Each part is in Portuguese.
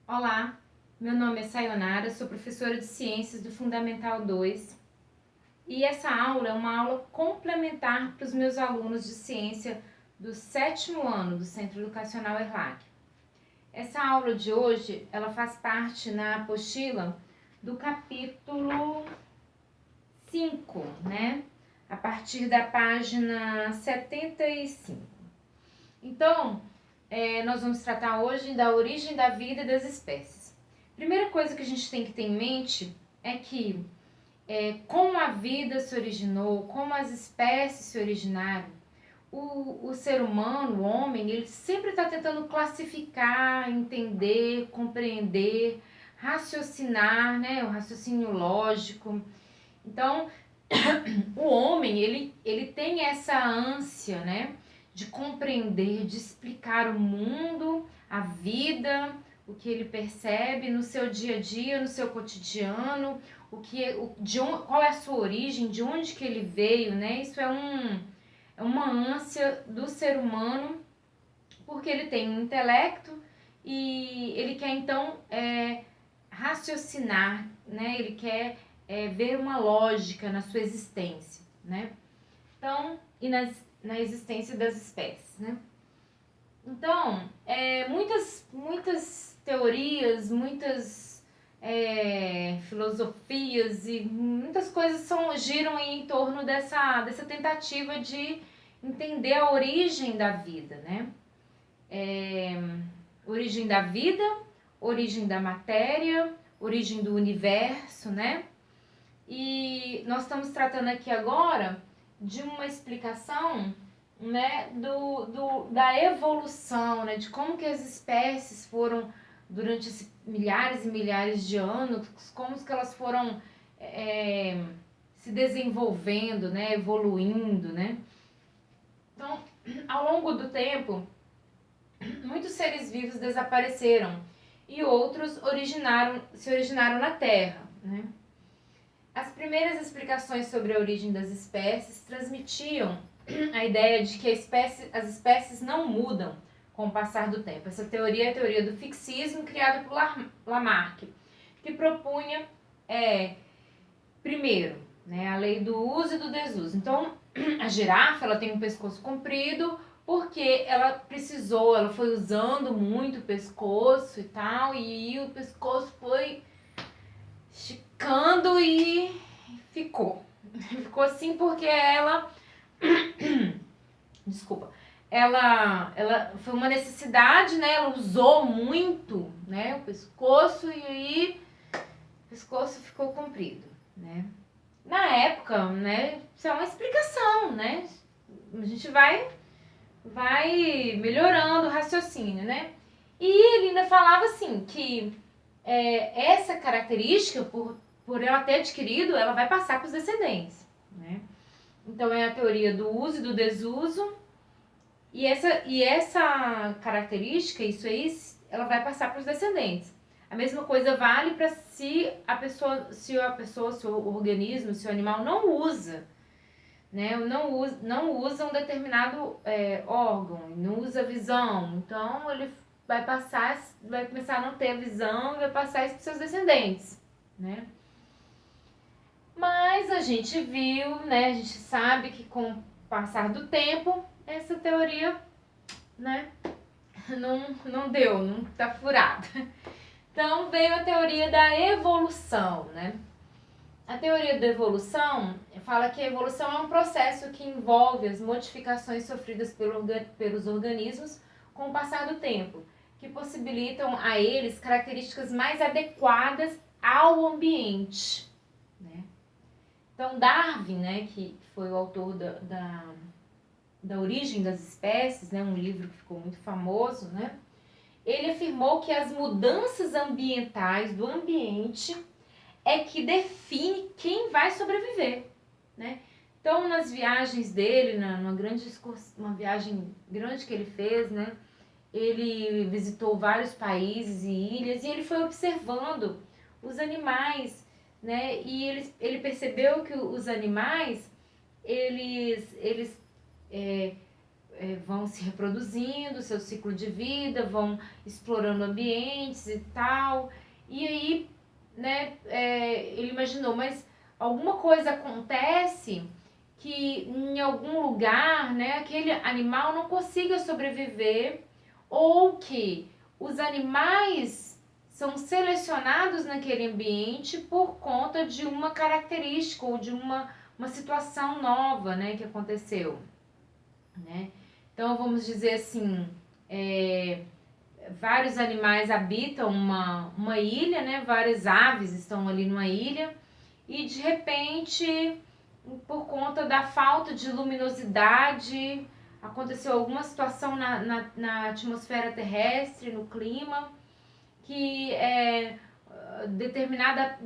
Olá, meu nome é Sayonara, sou professora de Ciências do Fundamental 2 e essa aula é uma aula complementar para os meus alunos de Ciência do 7º ano do Centro Educacional ERLAC. Essa aula de hoje, ela faz parte na apostila do capítulo 5, né? A partir da página 75. Então, nós vamos tratar hoje da origem da vida e das espécies. Primeira coisa que a gente tem que ter em mente é que como a vida se originou, como as espécies se originaram, o ser humano, o homem, ele sempre está tentando classificar, entender, compreender, raciocinar, né? O raciocínio lógico. Então, o homem, ele tem essa ânsia, né? De compreender, de explicar o mundo, a vida, o que ele percebe no seu dia a dia, no seu cotidiano, qual é a sua origem, de onde que ele veio, né? Isso é uma ânsia do ser humano, porque ele tem um intelecto e ele quer então raciocinar, né? Ele quer ver uma lógica na sua existência, né? Então, e na existência das espécies, né? Então, muitas teorias, muitas filosofias e muitas coisas giram em torno dessa tentativa de entender a origem da vida, né? Origem da vida, origem da matéria, origem do universo, né? E nós estamos tratando aqui agora de uma explicação, né, da evolução, né, de como que as espécies foram, durante milhares e milhares de anos, como que elas foram se desenvolvendo, né, evoluindo, né. Então, ao longo do tempo, muitos seres vivos desapareceram e outros se originaram na Terra, né. As primeiras explicações sobre a origem das espécies transmitiam a ideia de que as espécies não mudam com o passar do tempo. Essa teoria é a teoria do fixismo, criada por Lamarck, que propunha, primeiro, né, a lei do uso e do desuso. Então, a girafa ela tem um pescoço comprido porque ela foi usando muito o pescoço e tal, e o pescoço foi esticando e ficou. Ficou assim porque ela desculpa, ela foi uma necessidade, né? Ela usou muito, né, o pescoço e aí o pescoço ficou comprido, né? Na época, né, isso é uma explicação, né? A gente vai melhorando o raciocínio, né? E ele ainda falava assim que essa característica, por ela ter adquirido, ela vai passar para os descendentes, né? Então é a teoria do uso e do desuso. E essa característica, isso aí, ela vai passar para os descendentes. A mesma coisa vale para se o organismo, se o animal não usa, né? Não usa um determinado órgão, não usa visão. Então ele vai começar a não ter a visão e vai passar isso para os seus descendentes, né? Mas a gente viu, né? A gente sabe que com o passar do tempo, essa teoria, né, não deu, não tá furada. Então veio a teoria da evolução, né? A teoria da evolução fala que a evolução é um processo que envolve as modificações sofridas pelos organismos com o passar do tempo, que possibilitam a eles características mais adequadas ao ambiente, né? Então Darwin, né, que foi o autor da Origem das Espécies, né, um livro que ficou muito famoso, né, ele afirmou que as mudanças ambientais do ambiente é que define quem vai sobreviver, né? Então, nas viagens dele, uma viagem grande que ele fez, né, ele visitou vários países e ilhas e ele foi observando os animais, né, e ele percebeu que os animais, eles vão se reproduzindo, seu ciclo de vida, vão explorando ambientes e tal. E aí, né, ele imaginou, mas alguma coisa acontece que em algum lugar, né, aquele animal não consiga sobreviver, ou que os animais são selecionados naquele ambiente por conta de uma característica ou de uma situação nova, né, que aconteceu, né? Então vamos dizer assim, vários animais habitam uma ilha, né? Várias aves estão ali numa ilha e de repente, por conta da falta de luminosidade, aconteceu alguma situação na atmosfera terrestre, no clima, que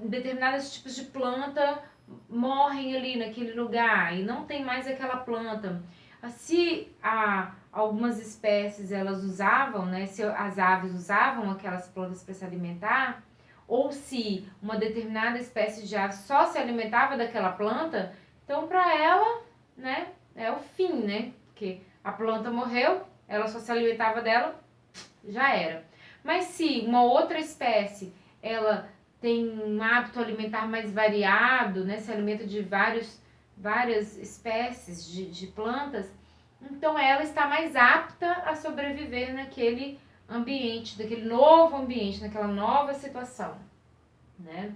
determinados tipos de planta morrem ali naquele lugar e não tem mais aquela planta. Se algumas espécies elas usavam, né, se as aves usavam aquelas plantas para se alimentar, ou se uma determinada espécie de ave só se alimentava daquela planta, então para ela, né, é o fim, né? Porque a planta morreu, ela só se alimentava dela, já era. Mas se uma outra espécie, ela tem um hábito alimentar mais variado, né, se alimenta de várias espécies de plantas, então ela está mais apta a sobreviver naquele ambiente, daquele novo ambiente, naquela nova situação, né?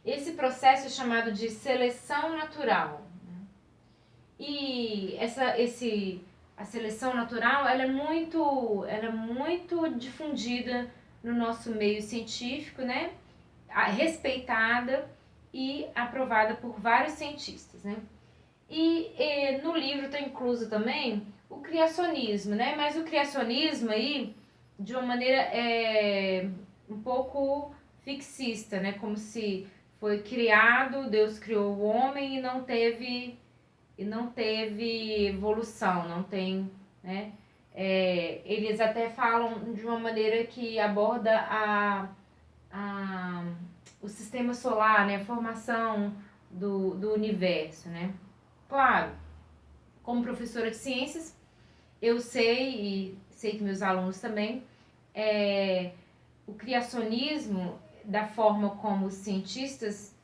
Esse processo é chamado de seleção natural. E a seleção natural ela é muito difundida no nosso meio científico, né? Respeitada e aprovada por vários cientistas, né? E no livro está incluso também o criacionismo, né? Mas o criacionismo aí, de uma maneira um pouco fixista, né? Como se foi criado, Deus criou o homem e não teve evolução, não tem, né? Eles até falam de uma maneira que aborda o sistema solar, né? A formação do universo, né? Claro, como professora de ciências, eu sei, e sei que meus alunos também, o criacionismo, da forma como os cientistas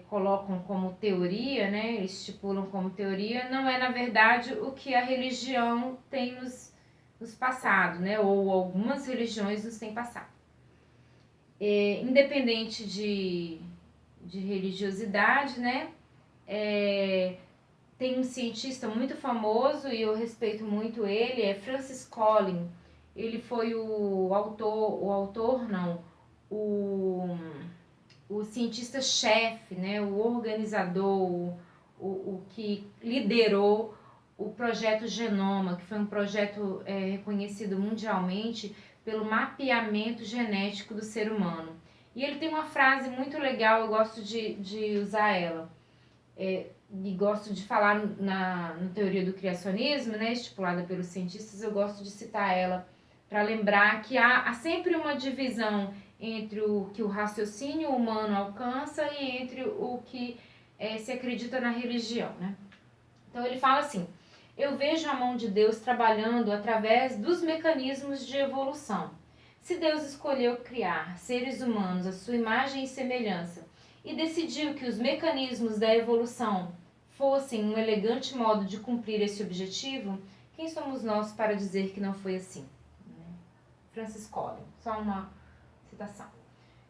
colocam como teoria, né, estipulam como teoria, não é na verdade o que a religião tem nos passado, né, ou algumas religiões nos têm passado. Independente de religiosidade, né, tem um cientista muito famoso e eu respeito muito ele, é Francis Collins. Ele foi o cientista-chefe, né, o organizador, o que liderou o projeto Genoma, que foi um projeto reconhecido mundialmente pelo mapeamento genético do ser humano. E ele tem uma frase muito legal, eu gosto de usar ela. E gosto de falar na teoria do criacionismo, né, estipulada pelos cientistas, eu gosto de citar ela para lembrar que há sempre uma divisão entre o que o raciocínio humano alcança e entre o que se acredita na religião, né? Então ele fala assim: eu vejo a mão de Deus trabalhando através dos mecanismos de evolução. Se Deus escolheu criar seres humanos à sua imagem e semelhança e decidiu que os mecanismos da evolução fossem um elegante modo de cumprir esse objetivo, quem somos nós para dizer que não foi assim? Francis Collins, só uma citação.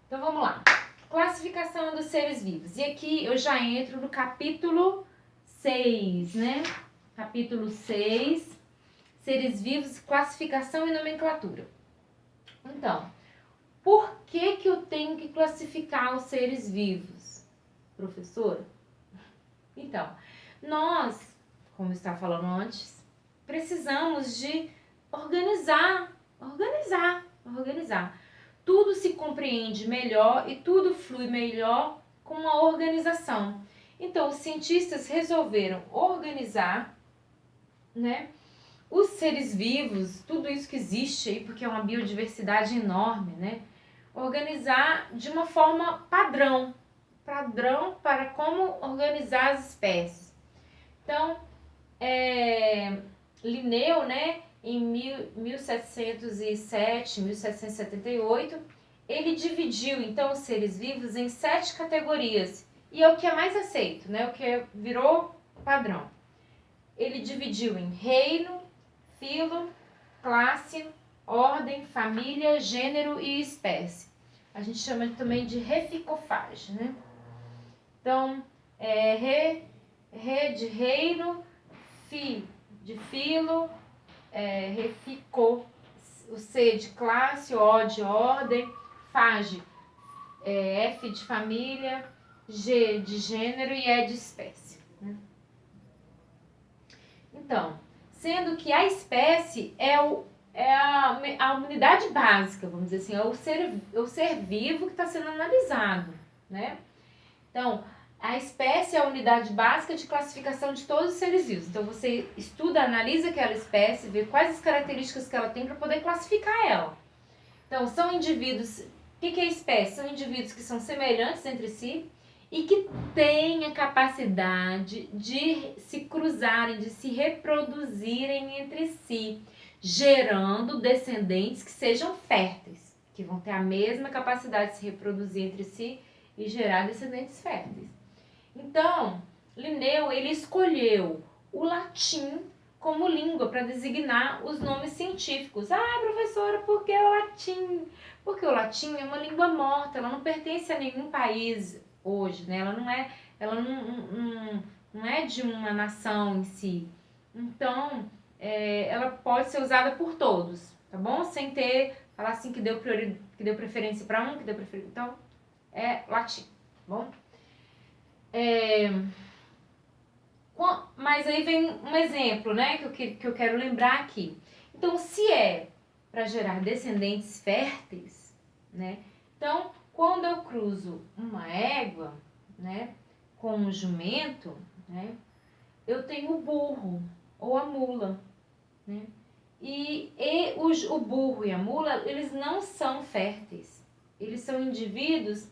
Então vamos lá. Classificação dos seres vivos. E aqui eu já entro no capítulo 6, né? Capítulo 6, seres vivos, classificação e nomenclatura. Então, por que eu tenho que classificar os seres vivos, professora? Então, nós, como eu estava falando antes, precisamos de organizar. Tudo se compreende melhor e tudo flui melhor com uma organização. Então, os cientistas resolveram organizar, né, os seres vivos, tudo isso que existe aí, porque é uma biodiversidade enorme, né? Organizar de uma forma padrão para como organizar as espécies. Então, Linneu, né, em 1707, 1778, ele dividiu, então, os seres vivos em 7 categorias. E é o que é mais aceito, né, o que virou padrão. Ele dividiu em reino, filo, classe, ordem, família, gênero e espécie. A gente chama também de reficofagem, né? Então, re de reino, fi de filo, reficou, o C de classe, O de ordem, fage, F de família, G de gênero e E de espécie. Né? Então, sendo que a espécie é a unidade básica, vamos dizer assim, é o ser vivo que está sendo analisado, né? Então, a espécie é a unidade básica de classificação de todos os seres vivos. Então, você estuda, analisa aquela espécie, vê quais as características que ela tem para poder classificar ela. Então, são indivíduos... O que é espécie? São indivíduos que são semelhantes entre si e que têm a capacidade de se cruzarem, de se reproduzirem entre si, gerando descendentes que sejam férteis, que vão ter a mesma capacidade de se reproduzir entre si e gerar descendentes férteis. Então, Linneu, ele escolheu o latim como língua para designar os nomes científicos. Ah, professora, por que o latim? Porque o latim é uma língua morta, ela não pertence a nenhum país hoje, né? Ela não é de uma nação em si. Então, ela pode ser usada por todos, tá bom? Sem ter, falar assim que deu preferência para um, que deu preferência. Então, é latim, tá bom? Mas aí vem um exemplo, né, que eu quero lembrar aqui. Então, se é para gerar descendentes férteis, né, então, quando eu cruzo uma égua, né, com um jumento, né, eu tenho o burro ou a mula, né, e o burro e a mula, eles não são férteis, eles são indivíduos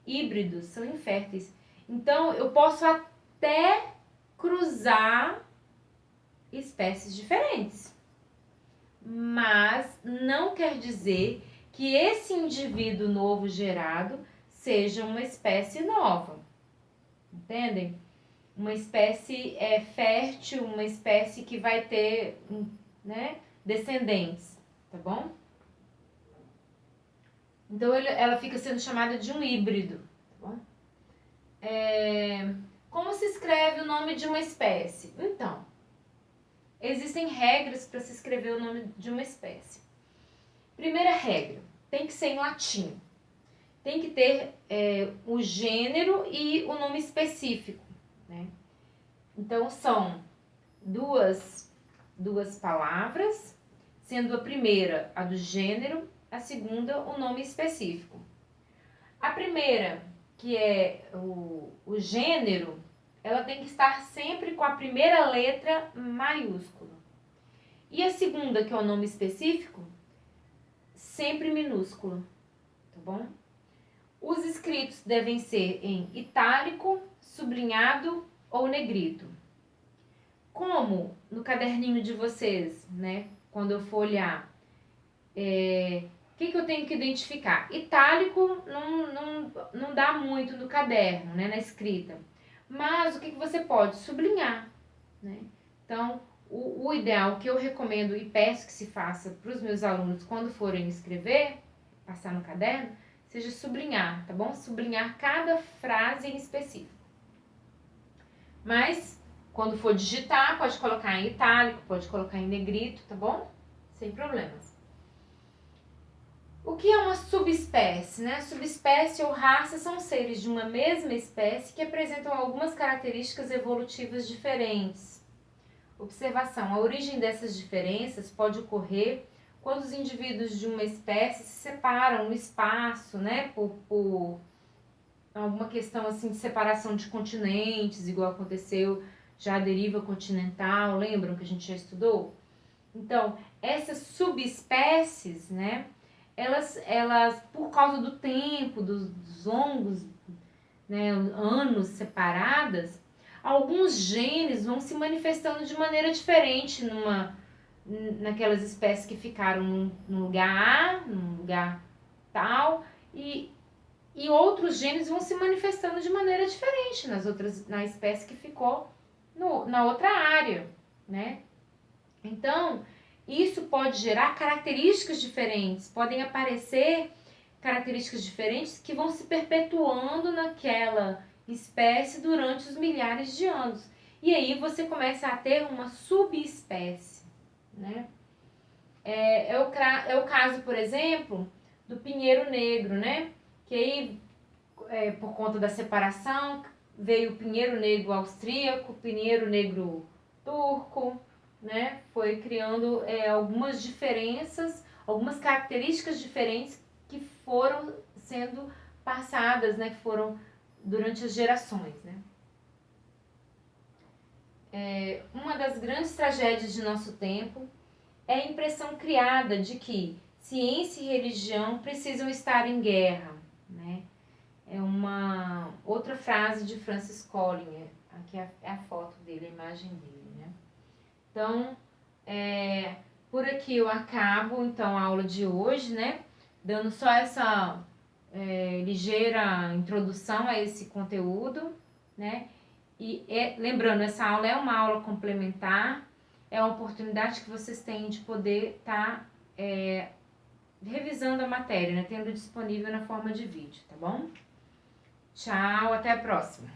híbridos, são inférteis. Então, eu posso até cruzar espécies diferentes, mas não quer dizer que esse indivíduo novo gerado seja uma espécie nova, entendem? Uma espécie fértil, uma espécie que vai ter, né, descendentes, tá bom? Então ela fica sendo chamada de um híbrido, tá bom? Como se escreve o nome de uma espécie? Então, existem regras para se escrever o nome de uma espécie. Primeira regra, tem que ser em latim. Tem que ter o gênero e o nome específico, né? Então, são duas palavras, sendo a primeira a do gênero, a segunda o nome específico. A primeira, que é o gênero, ela tem que estar sempre com a primeira letra maiúscula. E a segunda, que é o nome específico, sempre minúscula, tá bom? Os escritos devem ser em itálico, sublinhado ou negrito. Como no caderninho de vocês, né? Quando eu for olhar, o que eu tenho que identificar? Itálico não dá muito no caderno, né, na escrita. Mas o que você pode? Sublinhar, né? Então, o ideal que eu recomendo e peço que se faça para os meus alunos quando forem escrever, passar no caderno, seja sublinhar, tá bom? Sublinhar cada frase em específico. Mas, quando for digitar, pode colocar em itálico, pode colocar em negrito, tá bom? Sem problemas. O que é uma subespécie, né? Subespécie ou raça são seres de uma mesma espécie que apresentam algumas características evolutivas diferentes. Observação: a origem dessas diferenças pode ocorrer quando os indivíduos de uma espécie se separam no espaço, né? Por alguma questão assim de separação de continentes, igual aconteceu já a deriva continental, lembram que a gente já estudou? Então, essas subespécies, né? Elas, por causa do tempo, dos longos, né, anos separadas, alguns genes vão se manifestando de maneira diferente naquelas espécies que ficaram num lugar A, num lugar tal, e outros genes vão se manifestando de maneira diferente na espécie que ficou na outra área, né? Então, isso pode gerar características diferentes, podem aparecer características diferentes que vão se perpetuando naquela espécie durante os milhares de anos. E aí você começa a ter uma subespécie, né? É o caso, por exemplo, do pinheiro negro, né? Que aí, por conta da separação, veio o pinheiro negro austríaco, pinheiro negro turco, né? Foi criando algumas diferenças, algumas características diferentes que foram sendo passadas, né? Que foram durante as gerações, né? Uma das grandes tragédias de nosso tempo é a impressão criada de que ciência e religião precisam estar em guerra, né? É uma outra frase de Francis Collins, aqui é a foto dele, a imagem dele, né? Então, por aqui eu acabo então a aula de hoje, né? Dando só essa ligeira introdução a esse conteúdo, né? E lembrando, essa aula é uma aula complementar, é uma oportunidade que vocês têm de poder estar revisando a matéria, né? Tendo disponível na forma de vídeo, tá bom? Tchau, até a próxima!